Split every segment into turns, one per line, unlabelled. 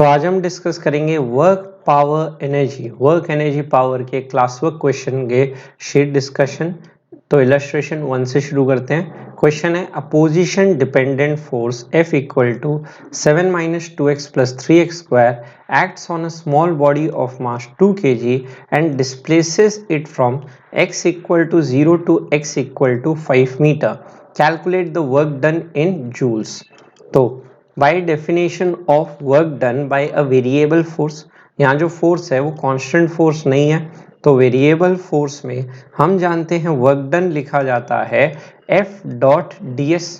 तो आज हम डिस्कस करेंगे वर्क वर्क एनर्जी पावर के क्लास वर्क क्वेश्चन के शीट डिस्कशन। तो इलस्ट्रेशन 1 से शुरू करते हैं। क्वेश्चन है a position dependent force F equal to 7 minus 2x plus 3x square acts on a small body of mass 2 kg and displaces it from x equal to 0 to x equal to 5 metre. Calculate the work done in joules. तो by definition of work done bye a variable force, यहाँ जो force है वो constant force नहीं है, तो variable force में हम जानते हैं वर्क डन लिखा जाता है F डॉट डी एस।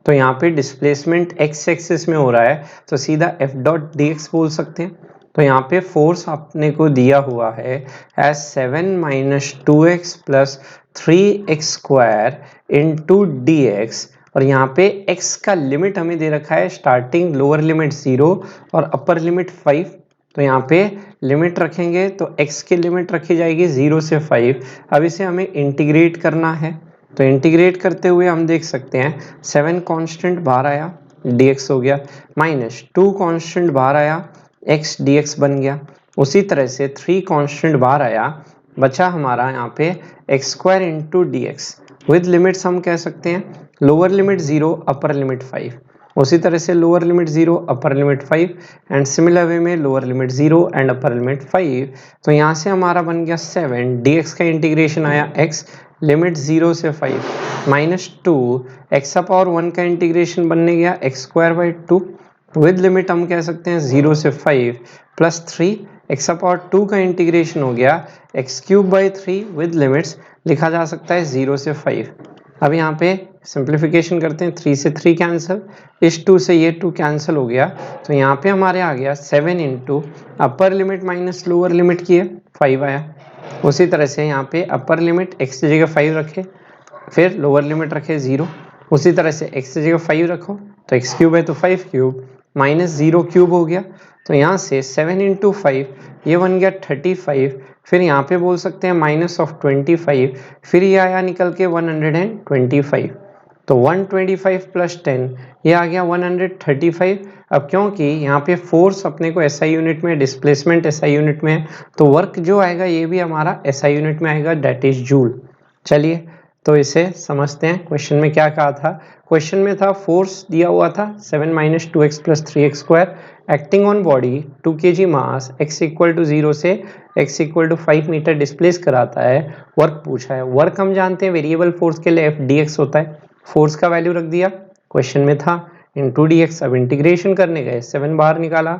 तो यहाँ पे डिस्प्लेसमेंट एक्स एक्सिस में हो रहा है तो सीधा F डॉट डी एक्स बोल सकते हैं। तो यहाँ पे फोर्स आपने को दिया हुआ है as 7 minus 2x plus 3x square into D X, और यहाँ पे x का लिमिट हमें दे रखा है स्टार्टिंग लोअर लिमिट 0 और अपर लिमिट 5। तो यहाँ पे लिमिट रखेंगे तो x की लिमिट रखी जाएगी 0 से 5। अब इसे हमें इंटीग्रेट करना है, तो इंटीग्रेट करते हुए हम देख सकते हैं 7 कांस्टेंट बाहर आया dx हो गया, माइनस 2 कांस्टेंट बाहर आया x dx बन गया। उसी तरह से 3 कांस्टेंट बाहर आया, बचा हमारा यहाँ पे x square into D x. With limits हम कह सकते हैं लोअर लिमिट 0 अपर लिमिट 5। उसी तरह से lower limit 0 upper limit 5 and similar way में lower limit 0 and upper limit 5। तो यहाँ से हमारा बन गया 7 dx का इंटीग्रेशन आया x लिमिट 0 से 5 माइनस 2 एक्स पावर 1 का इंटीग्रेशन बनने गया x square by 2। With limit हम कह सकते हैं 0 से 5 प्लस 3 एक्स पावर 2 का इंटीग्रेशन हो गया x cube by 3। With limits लिखा जा सकता है 0 से 5। अब यहाँ पे सिंप्लीफिकेशन करते हैं, 3 से 3 कैंसिल, इस 2 से ये 2 कैंसिल हो गया। तो यहाँ पे हमारे आ गया 7 into upper limit minus lower limit की है 5 आया। उसी तरह से यहाँ पे अपर लिमिट x की जगह 5 रखे, फिर लोअर लिमिट रखे 0। उसी तरह से x की जगह 5 रखो तो x क्यूब है तो 5 क्यूब माइनस 0 क्यूब हो गया। तो यहाँ से 7 इंटू 5 ये बन गया 35। फिर यहाँ पे बोल सकते हैं माइनस ऑफ 25, फिर ये आया निकल के 125। तो 125 प्लस 10 ये आ गया 135। अब क्योंकि यहाँ पे फोर्स अपने को एसआई यूनिट में, डिस्प्लेसमेंट एसआई यूनिट में है, तो वर्क जो आएगा ये भी हमारा एसआई यूनिट में आएगा, डेट इज जूल। चलिए तो इसे समझते हैं। क्वेश्चन में क्या कहा था? क्वेश्चन में था फोर्स दिया हुआ था 7 minus 2x plus 3x square acting on body 2 kg mass x equal to 0 से x equal to 5 metre displace कराता है। वर्क पूछा है। वर्क हम जानते हैं वेरिएबल फोर्स के लिए F dx होता है। फोर्स का वैल्यू रख दिया क्वेश्चन में था इंटू डी एक्स। अब इंटीग्रेशन करने गए 7 बाहर निकाला,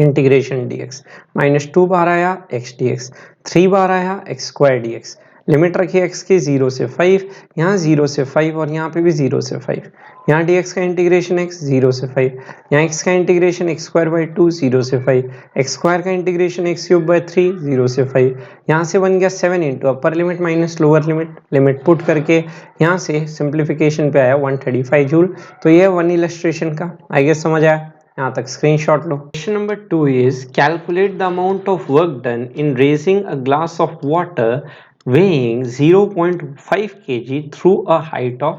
इंटीग्रेशन dx माइनस 2 बार आया x dx, 3 बार आया x स्क्वायर dx। लिमिट रखी x की 0 से 5, यहाँ 0 से 5 और यहाँ पे भी 0 से 5। यहाँ dx का इंटीग्रेशन x 0 से 5, यहाँ x का इंटीग्रेशन x स्क्वायर बाई 2 0 से 5, x स्क्वायर का इंटीग्रेशन x क्यूब बाई 3 0 से 5। यहाँ से बन गया 7 into upper limit minus lower limit, limit put करके यहाँ से सिंप्लीफिकेशन पे आया 135 जूल। तो ये वन इलस्ट्रेशन का, आई गेस समझ आया। यहाँ तक screenshot low. Question number 2 is calculate the amount of work done in raising a glass of water weighing 0.5 kg through a height of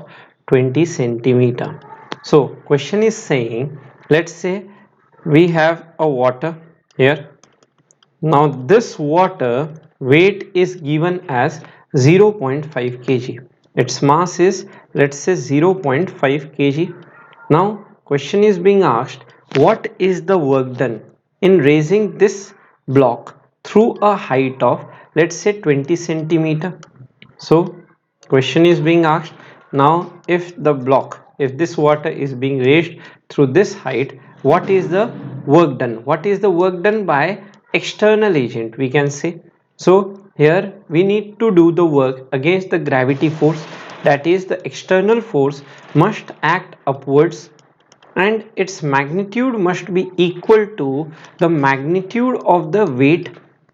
20 centimeter. So question is saying, let's say we have a water here. Now this water weight is given as 0.5 kg. Its mass is, let's say, 0.5 kg. Now question is being asked, what is the work done in raising this block through a height of, let's say, 20 centimeter. So question is being asked, now if the block, if this water is being raised through this height, what is the work done? What is the work done by external agent, we can say. So here we need to do the work against the gravity force, that is the external force must act upwards and its magnitude must be equal to the magnitude of the weight,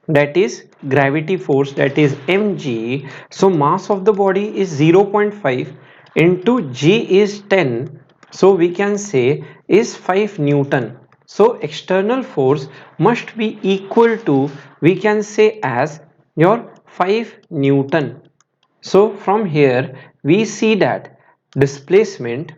that is gravity force, that is mg. So mass of the body is 0.5 into g is 10, so we can say is 5 newton. So external force must be equal to, we can say, as your 5 newton. So from here we see that displacement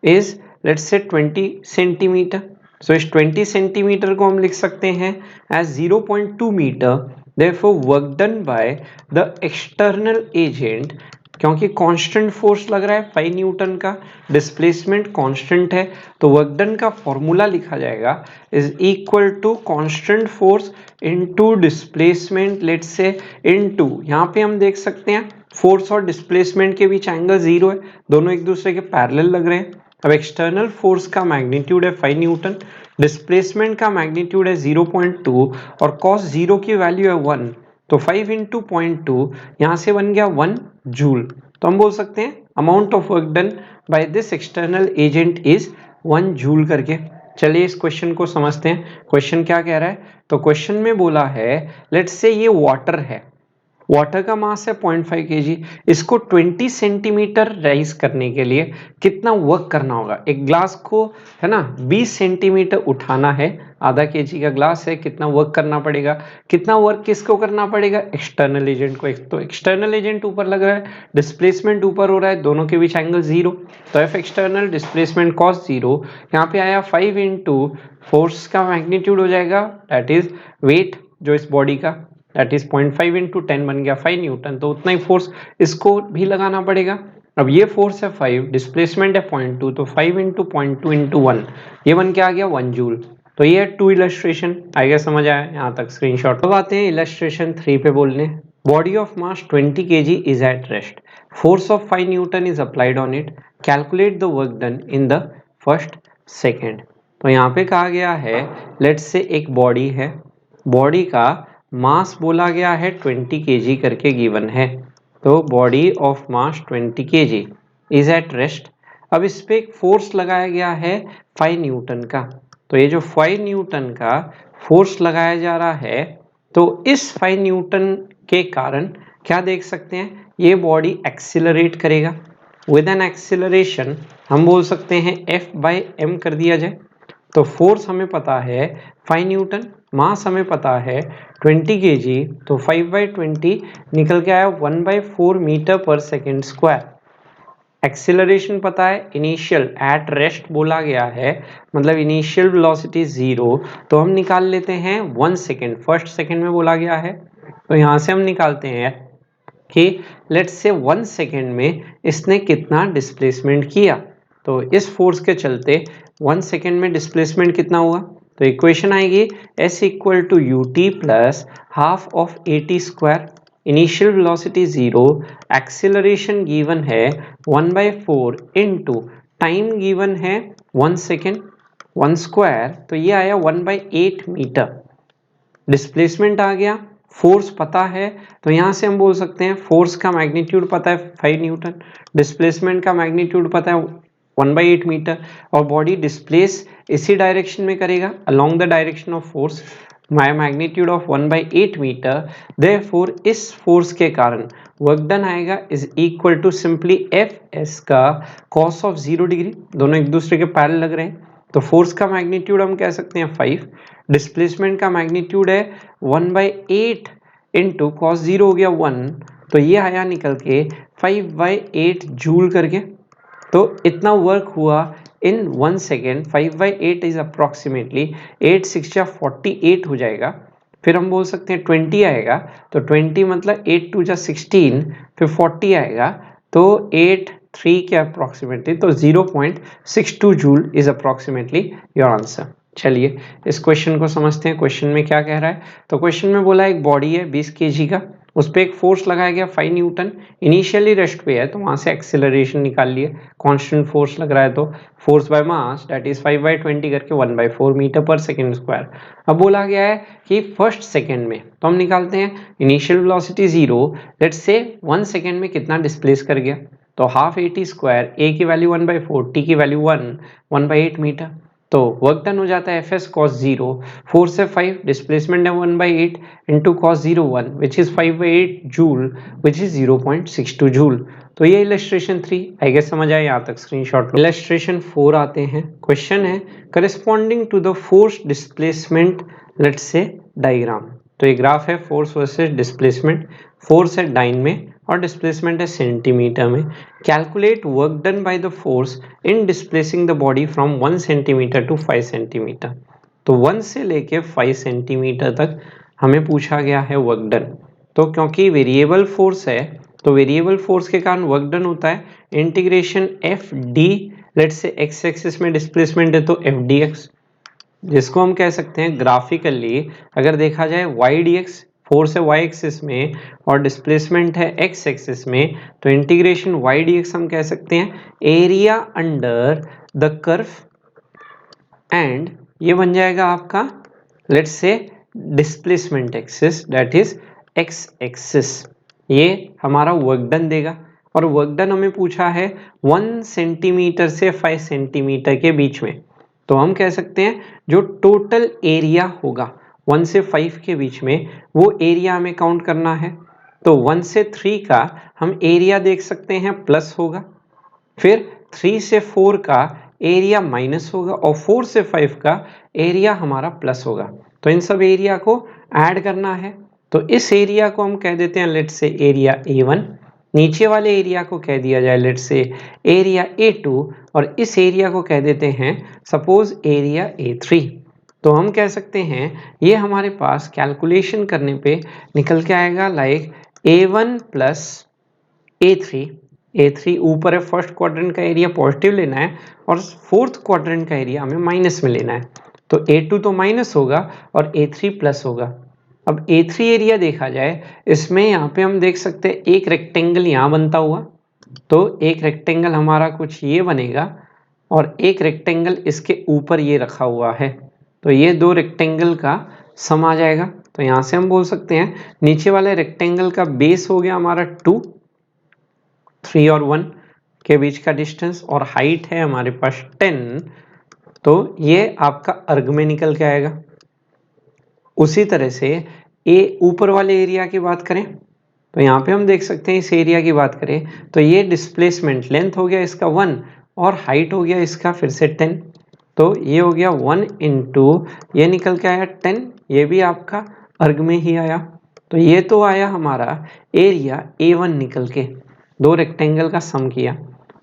is, let's say, 20 centimeter. So इस 20 centimetre को हम लिख सकते हैं as 0.2 metre. Therefore work done by the external agent, क्योंकि constant force लग रहा है 5 न्यूटन का, डिस्प्लेसमेंट कांस्टेंट है, तो वर्क डन का फॉर्मूला लिखा जाएगा is equal to constant force into displacement, let's say into, यहाँ पे हम देख सकते हैं फोर्स और डिस्प्लेसमेंट के बीच एंगल 0 है, दोनों एक दूसरे के पैरेलल लग रहे हैं। अब एक्सटर्नल फोर्स का मैग्नीट्यूड है 5 न्यूटन, डिस्प्लेसमेंट का मैग्नीट्यूड है 0.2 और cos 0 की वैल्यू है 1, तो 5 इंटू 0.2 यहाँ से बन गया 1 जूल। तो हम बोल सकते हैं amount of work done by this external agent is 1 joule करके। चलिए इस क्वेश्चन को समझते हैं। क्वेश्चन क्या कह रहा है, तो क्वेश्चन में बोला है लेट्स से ये वाटर है, वाटर का मास है 0.5 kg, इसको 20 सेंटीमीटर राइज करने के लिए कितना वर्क करना होगा। एक ग्लास को है ना 20 सेंटीमीटर उठाना है, आधा kg का ग्लास है, कितना वर्क करना पड़ेगा, कितना वर्क किसको करना पड़ेगा, एक्सटर्नल एजेंट को। तो एक्सटर्नल एजेंट ऊपर लग रहा है, डिस्प्लेसमेंट ऊपर हो रहा है, दोनों के बीच एंगल 0, तो एफ एक्सटर्नल डिस्प्लेसमेंट cos 0 यहाँ पे आया 5 इंटू फोर्स का मैग्नीट्यूड हो जाएगा दैट इज वेट जो इस बॉडी का, दैट इज 0.5 इंटू 10 बन गया 5 न्यूटन, तो उतना ही फोर्स इसको भी लगाना पड़ेगा। अब ये फोर्स है 5, डिस्प्लेसमेंट है 0.2, तो 5 इंटू 0.2 इंटू 1, ये बन के आ गया 1 जूल। तो ये 2 इलस्ट्रेशन आ गया, समझ आया यहाँ तक स्क्रीनशॉट। अब आते हैं इलस्ट्रेशन 3 पे बोलने। Body of mass 20 kg is at rest, force of 5 Newton is applied on it, calculate the work done in the first second. तो यहाँ पे कहा गया है लेट्स से एक बॉडी है, बॉडी का मास बोला गया है 20 kg करके गिवन है, तो body of mass 20 kg is at rest. अब इस पे एक फोर्स लगाया गया है 5 न्यूटन का, तो ये जो 5 न्यूटन का फोर्स लगाया जा रहा है, तो इस 5 न्यूटन के कारण क्या देख सकते हैं, ये बॉडी एक्सिलरेट करेगा। विद एन एक्सिलरेशन हम बोल सकते हैं F/m कर दिया जाए, तो फोर्स हमें पता है 5 न्यूटन, मास हमें पता है 20 kg, तो 5/20 निकल के आया 1/4 मीटर पर सेकेंड स्क्वायर। एक्सिलरेशन पता है, इनिशियल एट रेस्ट बोला गया है, मतलब इनिशियल वेलोसिटी 0, तो हम निकाल लेते हैं 1 सेकेंड, फर्स्ट सेकेंड में बोला गया है, तो यहाँ से हम निकालते हैं कि लेट्स से 1 सेकेंड में इसने कितना डिस्प्लेसमेंट किया। तो इस फोर्स के चलते 1 सेकेंड में डिस्प्लेसमेंट कितना हुआ, तो इक्वेशन आएगी s equal to U T plus half of AT square, initial velocity 0, acceleration given है 1/4 इंटू टाइम गिवन है 1 सेकेंड, 1 स्क्वायर, तो ये आया 1/8 मीटर। डिस्प्लेसमेंट आ गया, फोर्स पता है, तो यहाँ से हम बोल सकते हैं फोर्स का मैग्नीट्यूड पता है 5 न्यूटन, डिस्प्लेसमेंट का मैग्नीट्यूड पता है 1/8 मीटर, और बॉडी डिस्प्लेस इसी डायरेक्शन में करेगा along the direction of force, magnitude of 1/8 metre. Therefore इस फोर्स के कारण वर्क डन आएगा is equal to simply Fs का cos ऑफ 0 डिग्री, दोनों एक दूसरे के पैरेलल लग रहे हैं, तो फोर्स का मैग्नीट्यूड हम कह सकते हैं 5, डिस्प्लेसमेंट का मैग्नीट्यूड है 1/8 इंटू cos 0 हो गया 1, तो ये आया निकल के 5/8 जूल करके। तो इतना वर्क हुआ इन 1 सेकेंड, 5/8 इज अप्रोक्सीमेटली 8 6 या 48 हो जाएगा। फिर हम बोल सकते हैं 20 आएगा, तो 20 मतलब 8 2 जा 16, फिर 40 आएगा, तो 8 3 के अप्रोक्सीमेटली, तो 0.62 joule is approximately your answer. चलिए इस क्वेश्चन को समझते हैं। क्वेश्चन में क्या कह रहा है, तो क्वेश्चन में बोला एक बॉडी है 20 kg का, उस पर एक फोर्स लगाया गया 5 न्यूटन, इनिशियली रेस्ट पे है, तो वहां से एक्सेलरेशन निकाल लिए, कांस्टेंट फोर्स लग रहा है, तो force by mass that is 5/20 करके 1/4 मीटर पर सेकेंड स्क्वायर। अब बोला गया है कि फर्स्ट सेकेंड में, तो हम निकालते हैं initial velocity 0, let's say 1 second में कितना डिस्प्लेस कर गया, तो हाफ AT स्क्वायर, A की वैल्यू 1/4, T की वैल्यू 1, 1/8 मीटर, तो वर्क डन हो जाता है Fs cos 0, फोर्स है 5, डिस्प्लेसमेंट है 1/8 into cos 0 1 which is 5/8 joule which is 0.62 joule. तो ये इलस्ट्रेशन 3 आई गेस समझ आया यहाँ तक, स्क्रीनशॉट। इलस्ट्रेशन 4 आते हैं। क्वेश्चन है corresponding to the force displacement let's say diagram, तो ये ग्राफ है फोर्स वर्सेस डिस्प्लेसमेंट, फोर्स है डाइन में और डिस्प्लेसमेंट है सेंटीमीटर में। Calculate work done by the force in displacing the body from 1 centimetre to 5 centimetre. तो 1 से लेके 5 सेंटीमीटर तक हमें पूछा गया है वर्क डन। तो क्योंकि वेरिएबल फोर्स है तो वेरिएबल फोर्स के कारण वर्क डन होता है integration F D, let's say x axis में डिस्प्लेसमेंट है तो एफ डी एक्स, जिसको हम कह सकते हैं ग्राफिकली अगर देखा जाए वाई डी एक्स, फोर्स है वाई एक्सिस में और डिस्प्लेसमेंट है एक्स एक्सिस में, तो इंटीग्रेशन वाई डी एक्स हम कह सकते हैं area under the curve and ये बन जाएगा आपका let's say displacement axis that is x axis. ये हमारा वर्क डन देगा और वर्क डन हमें पूछा है 1 सेंटीमीटर से 5 सेंटीमीटर के बीच में। तो हम कह सकते हैं जो टोटल एरिया होगा 1 से 5 के बीच में वो एरिया हमें काउंट करना है। तो 1 से 3 का हम एरिया देख सकते हैं प्लस होगा, फिर 3 से 4 का एरिया माइनस होगा और 4 से 5 का एरिया हमारा प्लस होगा। तो इन सब एरिया को ऐड करना है। तो इस एरिया को हम कह देते हैं लेट्स से एरिया A1, नीचे वाले एरिया को कह दिया जाए लेट्स से एरिया A2 और इस एरिया को कह देते हैं सपोज एरिया A3। तो हम कह सकते हैं ये हमारे पास कैलकुलेशन करने पे निकल के आएगा लाइक A1 प्लस A3 ऊपर है फर्स्ट क्वाड्रेंट का एरिया पॉजिटिव लेना है और फोर्थ क्वाड्रेंट का एरिया हमें माइनस में लेना है। तो A2 तो माइनस होगा और A3 प्लस होगा। अब A3 एरिया देखा जाए इसमें यहाँ पे हम देख सकते हैं एक रेक्टेंगल यहाँ बनता हुआ, तो एक रेक्टेंगल हमारा कुछ ये बनेगा और एक रेक्टेंगल इसके ऊपर ये रखा हुआ है, तो ये दो रेक्टेंगल का सम आ जाएगा। तो यहाँ से हम बोल सकते हैं नीचे वाले रेक्टेंगल का बेस हो गया हमारा 2, 3 और 1 के बीच का डिस्टेंस और हाइट है हमारे पास 10, तो ये आपका अर्ग में निकल के आएगा। उसी तरह से ए ऊपर वाले एरिया की बात करें तो यहाँ पे हम देख सकते हैं इस एरिया की बात करें तो ये डिस्प्लेसमेंट लेंथ हो गया इसका 1 और हाइट हो गया इसका फिर से 10, तो ये हो गया 1 इंटू ये निकल के आया 10, ये भी आपका अर्ग में ही आया। तो ये तो आया हमारा एरिया A1 निकल के, दो रेक्टेंगल का सम किया।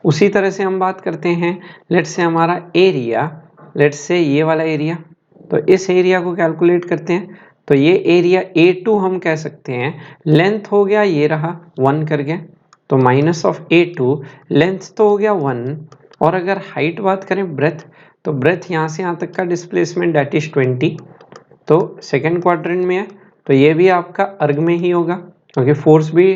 उसी तरह से हम बात करते हैं लेट्स से हमारा एरिया, लेट्स से ये वाला एरिया, तो इस एरिया को कैलकुलेट करते हैं। तो ये एरिया A2 हम कह सकते हैं लेंथ हो गया ये रहा 1 कर गया, तो माइनस ऑफ A2 लेंथ तो हो गया 1 और अगर हाइट बात करें ब्रेथ, तो ब्रेथ यहाँ से यहाँ तक का डिस्प्लेसमेंट दैट इज 20, तो सेकेंड क्वाड्रेंट में है तो ये भी आपका अर्ग में ही होगा क्योंकि फोर्स भी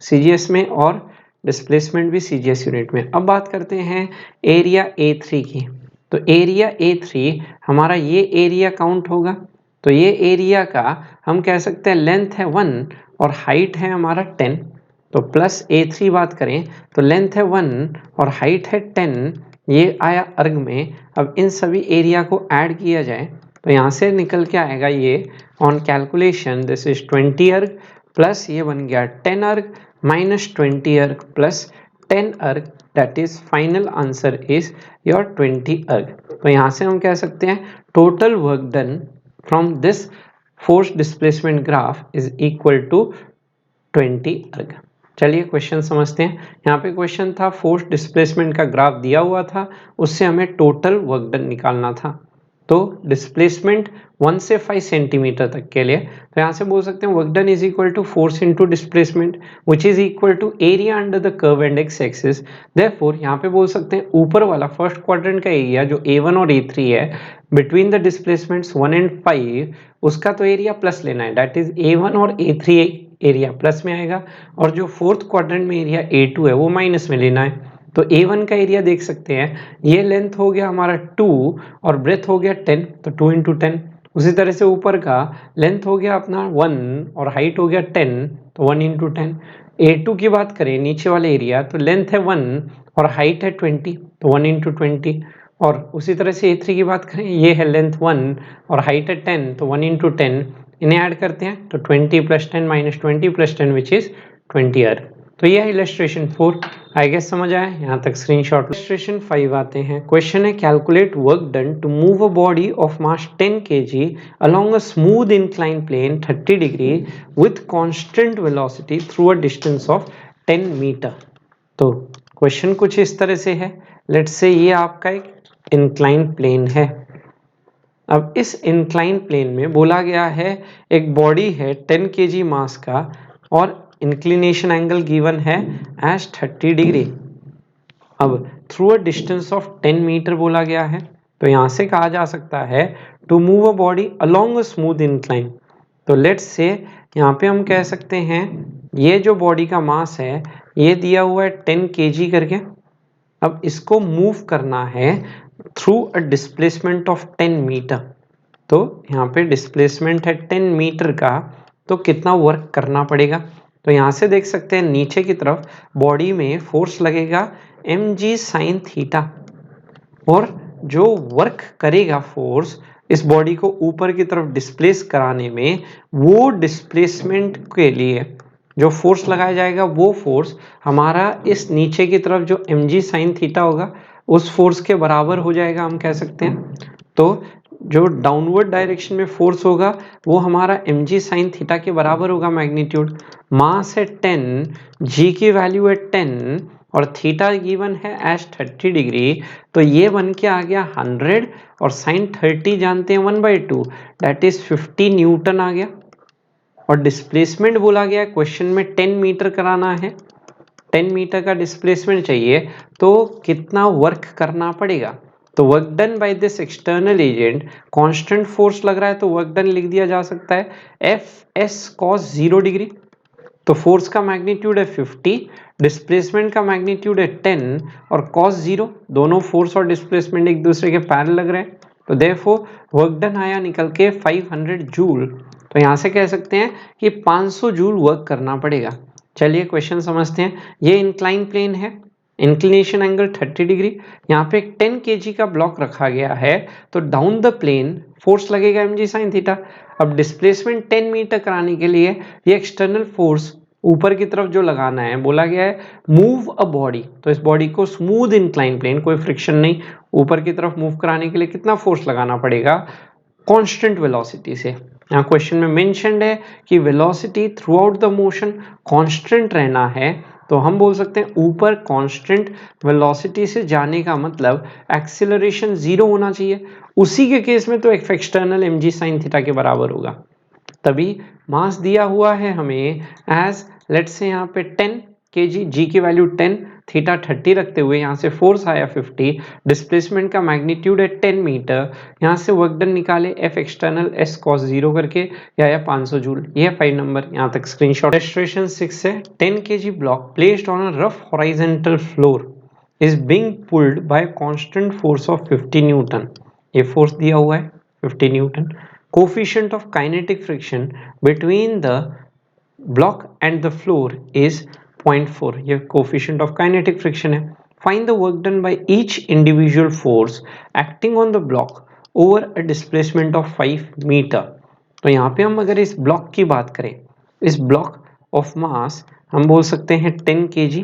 CGS में और डिस्प्लेसमेंट भी CGS यूनिट में। अब बात करते हैं एरिया A3 की, तो एरिया A3 हमारा ये एरिया काउंट होगा, तो ये एरिया का हम कह सकते हैं लेंथ है 1 और हाइट है हमारा 10, तो प्लस A3 बात करें तो लेंथ है 1 और हाइट है 10, ये आया अर्ग में। अब इन सभी एरिया को ऐड किया जाए तो यहाँ से निकल के आएगा ये ऑन कैलकुलेशन दिस इज 20 अर्ग प्लस ये बन गया 10 अर्ग माइनस 20 अर्ग plus 10 erg, that is final answer is your 20 erg. तो यहाँ से हम कह सकते हैं total work done from this force displacement graph is equal to 20 erg. चलिए क्वेश्चन समझते हैं। यहाँ पे क्वेश्चन था फोर्स डिस्प्लेसमेंट का ग्राफ दिया हुआ था, उससे हमें टोटल वर्क डन निकालना था। तो डिस्प्लेसमेंट 1 से 5 सेंटीमीटर तक के लिए, तो यहाँ से बोल सकते हैं work done is equal to force into displacement which is equal to area under the curve and x axis. Therefore यहाँ पे बोल सकते हैं ऊपर वाला फर्स्ट क्वाड्रेंट का एरिया जो A1 और A3 है बिटवीन द डिस्प्लेसमेंट्स 1 एंड 5, उसका तो एरिया प्लस लेना है, दैट इज A1 और A3 एरिया प्लस में आएगा और जो फोर्थ क्वाड्रेंट में एरिया A2 है वो माइनस में लेना है। तो A1 का एरिया देख सकते हैं ये लेंथ हो गया हमारा 2 और ब्रेथ हो गया 10, तो 2 इंटू 10। उसी तरह से ऊपर का लेंथ हो गया अपना 1 और हाइट हो गया 10, तो 1 इंटू 10। A2 की बात करें नीचे वाले एरिया तो लेंथ है 1 और हाइट है 20, तो 1 इंटू 20। और उसी तरह से A3 की बात करें ये है लेंथ 1 और हाइट है 10, तो 1 इंटू 10। इन्हें ऐड करते हैं तो 20 plus 10 minus 20 plus 10 which is 20 erg. तो ये है इलस्ट्रेशन 4, आई गेस समझ आया यहाँ तक स्क्रीनशॉट। इलस्ट्रेशन 5 आते हैं। क्वेश्चन है calculate work done to move a body of mass 10 kg along a smooth incline plane 30 degree with constant velocity through a distance of 10 metre. तो क्वेश्चन कुछ इस तरह से है, लेट्स से ये आपका एक इंक्लाइन प्लेन है। अब इस इंक्लाइन प्लेन में बोला गया है एक बॉडी है 10 kg मास का और इंक्लिनेशन एंगल गिवन है एज 30 डिग्री। अब through a distance of 10 metre बोला गया है, तो यहां से कहा जा सकता है to move a body along a smooth incline. तो लेट्स से यहाँ पे हम कह सकते हैं ये जो बॉडी का मास है ये दिया हुआ है 10 kg करके। अब इसको मूव करना है through a displacement of 10 metre. तो यहाँ पे डिस्प्लेसमेंट है 10 मीटर का, तो कितना वर्क करना पड़ेगा। तो यहाँ से देख सकते हैं नीचे की तरफ बॉडी में फोर्स लगेगा mg sin थीटा, और जो वर्क करेगा फोर्स इस बॉडी को ऊपर की तरफ डिस्प्लेस कराने में, वो डिस्प्लेसमेंट के लिए जो फोर्स लगाया जाएगा वो फोर्स हमारा इस नीचे की तरफ जो mg sin थीटा होगा उस फोर्स के बराबर हो जाएगा, हम कह सकते हैं। तो जो डाउनवर्ड डायरेक्शन में फोर्स होगा वो हमारा mg sin थीटा के बराबर होगा मैग्नीट्यूड। मास है 10, g की वैल्यू है 10 और थीटा गिवन है एज 30 डिग्री, तो ये बन के आ गया 100 और साइन 30 जानते हैं 1/2, दैट इज 50 न्यूटन आ गया। और डिस्प्लेसमेंट बोला गया क्वेश्चन में 10 मीटर कराना है, 10 मीटर का डिस्प्लेसमेंट चाहिए, तो कितना वर्क करना पड़ेगा। तो work done by this external agent, constant force लग रहा है तो वर्क डन लिख दिया जा सकता है एफ एस कॉस 0 डिग्री। तो फोर्स का मैग्नीट्यूड है 50, डिस्प्लेसमेंट का मैग्नीट्यूड है 10 और कॉस 0, दोनों फोर्स और डिस्प्लेसमेंट एक दूसरे के पैरेलल लग रहे हैं, तो देयरफॉर वर्क डन आया निकल के 500 जूल। तो यहां से कह सकते हैं कि 500 जूल वर्क करना पड़ेगा। चलिए क्वेश्चन समझते हैं। ये इंक्लाइन प्लेन है, इंक्लिनेशन एंगल 30 डिग्री, यहाँ पे एक 10 kg का ब्लॉक रखा गया है, तो डाउन द प्लेन फोर्स लगेगा mg sin थीटा। अब डिस्प्लेसमेंट 10 मीटर कराने के लिए ये एक्सटर्नल फोर्स ऊपर की तरफ जो लगाना है, बोला गया है मूव अ बॉडी, तो इस बॉडी को स्मूथ इंक्लाइन प्लेन, कोई फ्रिक्शन नहीं, ऊपर की तरफ मूव कराने के लिए कितना फोर्स लगाना पड़ेगा, कांस्टेंट वेलोसिटी से। यहाँ क्वेश्चन में मेंशन्ड है कि velocity through out the motion constant रहना है, तो हम बोल सकते हैं ऊपर कांस्टेंट वेलोसिटी से जाने का मतलब एक्सीलरेशन 0 होना चाहिए। उसी के केस में तो एक्सटर्नल mg sin थीटा के बराबर होगा। तभी मास दिया हुआ है हमें एज, लेट्स से यहाँ पे 10 kg, g की वैल्यू 10, थीटा 30 रखते हुए यहाँ से फोर्स आया 50, डिस्प्लेसमेंट का मैग्नीट्यूड है 10 मीटर, यहाँ से वर्क डन निकाले f एक्सटर्नल s cos 0 करके, या 500 जूल। ये 5 नंबर यहाँ तक स्क्रीनशॉट। इलस्ट्रेशन 6 है 10 kg block placed on a rough horizontal floor is being pulled by constant force of 50 newton. ये फोर्स दिया हुआ है 50 newton. Coefficient of kinetic friction between the block and the floor is 0.4, ये coefficient of kinetic friction है। Find the work done by each individual force acting on the block over a displacement of 5 metre. तो यहाँ पे हम अगर इस block की बात करें, इस ब्लॉक ऑफ मास हम बोल सकते हैं 10 kg,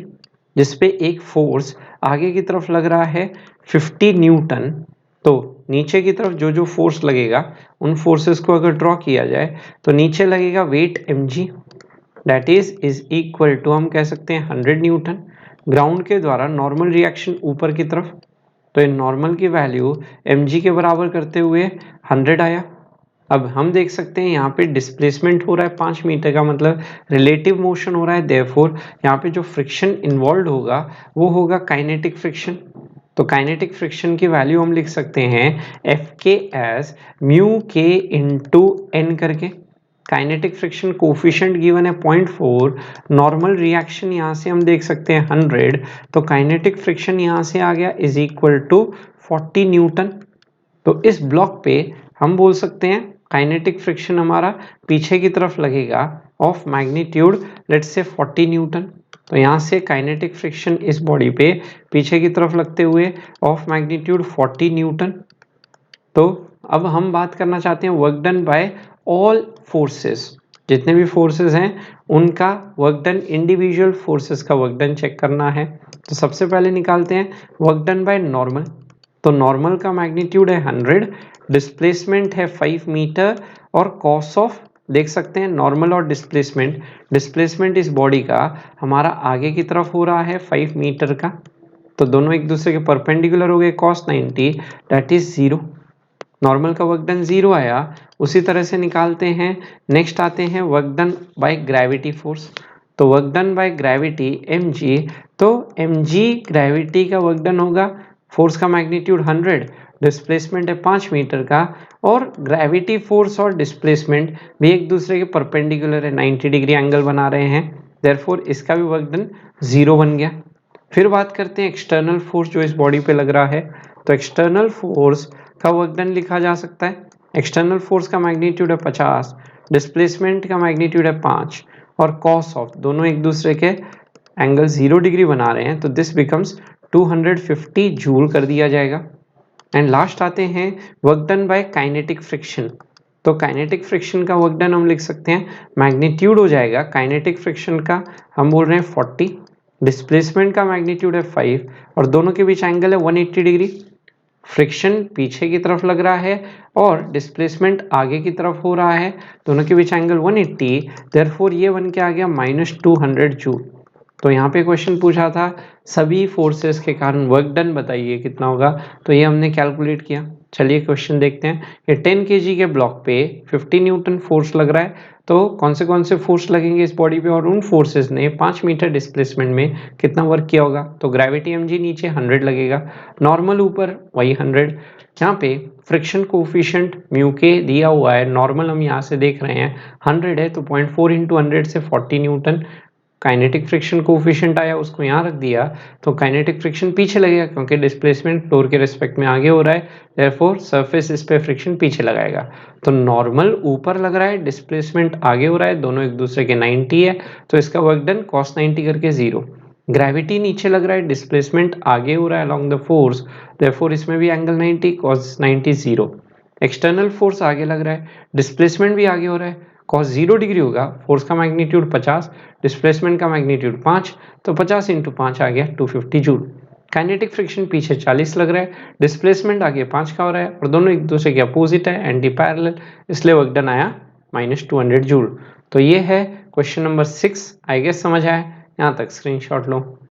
जिसपे एक फोर्स आगे की तरफ लग रहा है 50 न्यूटन। तो नीचे की तरफ जो जो फोर्स लगेगा उन फोर्सेस को अगर ड्रॉ किया जाए तो नीचे लगेगा weight mg, that is equal to, हम कह सकते हैं 100 न्यूटन। ग्राउंड के द्वारा नॉर्मल रिएक्शन ऊपर की तरफ, तो इन नॉर्मल की वैल्यू mg के बराबर करते हुए 100 आया। अब हम देख सकते हैं यहाँ पे डिस्प्लेसमेंट हो रहा है 5 मीटर का, मतलब रिलेटिव मोशन हो रहा है, देयरफॉर यहाँ पे जो फ्रिक्शन इन्वॉल्व होगा वो होगा काइनेटिक फ्रिक्शन। तो काइनेटिक फ्रिक्शन की वैल्यू हम लिख सकते हैं एफ के एज म्यू के इंटू एन करके। काइनेटिक फ्रिक्शन कोफिशिएंट गिवन है 0.4, नॉर्मल रिएक्शन यहाँ से हम देख सकते हैं 100, तो काइनेटिक फ्रिक्शन यहाँ से आ गया इज इक्वल टू 40 न्यूटन। तो इस ब्लॉक पे हम बोल सकते हैं काइनेटिक फ्रिक्शन हमारा पीछे की तरफ लगेगा of magnitude let's say 40 Newton. तो यहाँ से काइनेटिक फ्रिक्शन इस बॉडी पे पीछे की तरफ लगते हुए ऑफ मैग्नीट्यूड 40 न्यूटन। तो अब हम बात करना चाहते हैं work done bye all forces, जितने भी फोर्सेस हैं उनका वर्क डन, इंडिविजुअल फोर्सेस का वर्क डन चेक करना है। तो सबसे पहले निकालते हैं वर्क डन बाय नॉर्मल। तो नॉर्मल का मैग्नीट्यूड है 100, डिस्प्लेसमेंट है 5 मीटर और कॉस ऑफ देख सकते हैं नॉर्मल और डिस्प्लेसमेंट इस बॉडी का हमारा आगे की तरफ हो रहा है 5 मीटर का, तो दोनों एक दूसरे के परपेंडिकुलर हो गए cos 90 दैट इज 0। नॉर्मल का वर्क डन 0 आया। उसी तरह से निकालते हैं, नेक्स्ट आते हैं work done by gravity force. तो work done by gravity mg, तो mg ग्रेविटी का वर्क डन होगा, फोर्स का मैग्नीट्यूड 100, डिस्प्लेसमेंट है 5 मीटर का, और ग्रेविटी फोर्स और डिस्प्लेसमेंट भी एक दूसरे के परपेंडिकुलर है, 90 डिग्री एंगल बना रहे हैं, देयरफॉर इसका भी वर्क डन 0 बन गया। फिर बात करते हैं एक्सटर्नल फोर्स जो इस बॉडी पे लग रहा है। तो एक्सटर्नल फोर्स का वर्क डन लिखा जा सकता है, एक्सटर्नल फोर्स का मैग्नीट्यूड है 50, डिस्प्लेसमेंट का मैग्नीट्यूड है 5, और कॉस ऑफ दोनों एक दूसरे के एंगल 0 डिग्री बना रहे हैं, तो दिस बिकम्स 250 जूल कर दिया जाएगा। एंड लास्ट आते हैं work done bye kinetic friction. तो काइनेटिक फ्रिक्शन का वर्क डन हम लिख सकते हैं, मैग्नीट्यूड हो जाएगा काइनेटिक फ्रिक्शन का, हम बोल रहे हैं 40, डिस्प्लेसमेंट का मैग्नीट्यूड है 5, और दोनों के बीच एंगल है 180 डिग्री। फ्रिक्शन पीछे की तरफ लग रहा है और डिस्प्लेसमेंट आगे की तरफ हो रहा है, दोनों के बीच एंगल 180, देयरफॉर ये बन के आ गया -200 जूल। तो यहाँ पे क्वेश्चन पूछा था सभी फोर्सेस के कारण वर्क डन बताइए कितना होगा, तो ये हमने कैलकुलेट किया। चलिए क्वेश्चन देखते हैं। ये 10 kg के ब्लॉक पे 50 न्यूटन फोर्स लग रहा है, तो कौन से फोर्स लगेंगे इस बॉडी पे, और उन फोर्सेस ने 5 मीटर डिस्प्लेसमेंट में कितना वर्क किया होगा। तो ग्रेविटी mg नीचे 100 लगेगा, नॉर्मल ऊपर वही 100, यहाँ पे फ्रिक्शन कोफिशिएंट म्यू के दिया हुआ है, नॉर्मल हम यहाँ से देख रहे हैं 100 है, तो 0.4 इंटू 100 से 40 न्यूटन। काइनेटिक फ्रिक्शन कोफिशिएंट आया, उसको यहाँ रख दिया, तो काइनेटिक फ्रिक्शन पीछे लगेगा क्योंकि डिस्प्लेसमेंट फ्लोर के रिस्पेक्ट में आगे हो रहा है, देयरफॉर सरफेस इस पे फ्रिक्शन पीछे लगाएगा। तो नॉर्मल ऊपर लग रहा है, डिस्प्लेसमेंट आगे हो रहा है, दोनों एक दूसरे के 90 है, तो इसका वर्क डन cos 90 करके 0। ग्रेविटी नीचे लग रहा है, डिस्प्लेसमेंट आगे हो रहा है along द फोर्स, देयरफॉर इसमें भी एंगल 90, cos 90 0। एक्सटर्नल फोर्स आगे लग रहा है, डिस्प्लेसमेंट भी आगे हो रहा है, cos 0 डिग्री होगा, फोर्स का मैग्नीट्यूड 50, डिस्प्लेसमेंट का मैग्नीट्यूड 5, तो 50 इंटू 5 आ गया 250 जूल। काइनेटिक फ्रिक्शन पीछे 40 लग रहा है, डिस्प्लेसमेंट आगे 5 का हो रहा है, और दोनों एक दूसरे के अपोजिट है, एंटी पैरेलल, इसलिए वर्क डन आया -200 जूल। तो ये है क्वेश्चन नंबर 6। आई गेस समझ आया, यहाँ तक स्क्रीनशॉट लो।